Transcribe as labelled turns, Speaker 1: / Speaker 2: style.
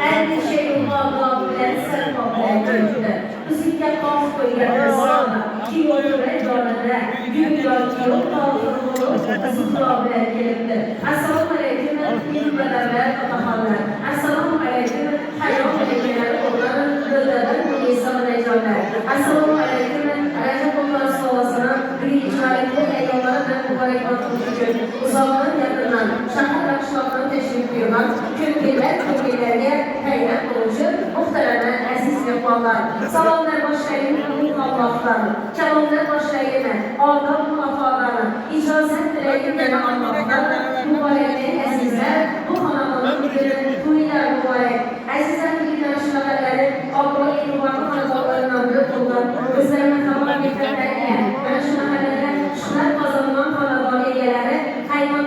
Speaker 1: Ən şey olmalılar, sərf olmalılar görüldü. Bu sizə qalf qoyuyor sana. Ki yoldur əcalında, gün yoldur, qalfırılır, zıqlabilə gelibdir. Assalamu aleykum, bir bədəvə qataxanlar. Assalamu aleykum, hayal mələkələri onların dördədən bu insanın əcallar. Assalamu aleykum, Rəcəb onların solasına bir icraətli əyyamlara da mübarək atılmış üçün uzaqdan yaxından, şəhər yaxşılarından təşrif buyuran kömürlərə təyyət olucu muhteremə əziz mehmanlar. Salamlar başlayın bu Allah'tan, kəlamlar başlayın adam mülafalarına, icazət diləyim mənə anlatlar, mübarəkli əzizlər, bu xanamının günü, bu ilə mübarək. Əzizlər bir danışmaları, Abla etibarlı xanadallarından bir qoldan, özlərine tamam bir fətəliyə, mən şuna hələdə şunlar qazanılan xanadal egeləri, hayvan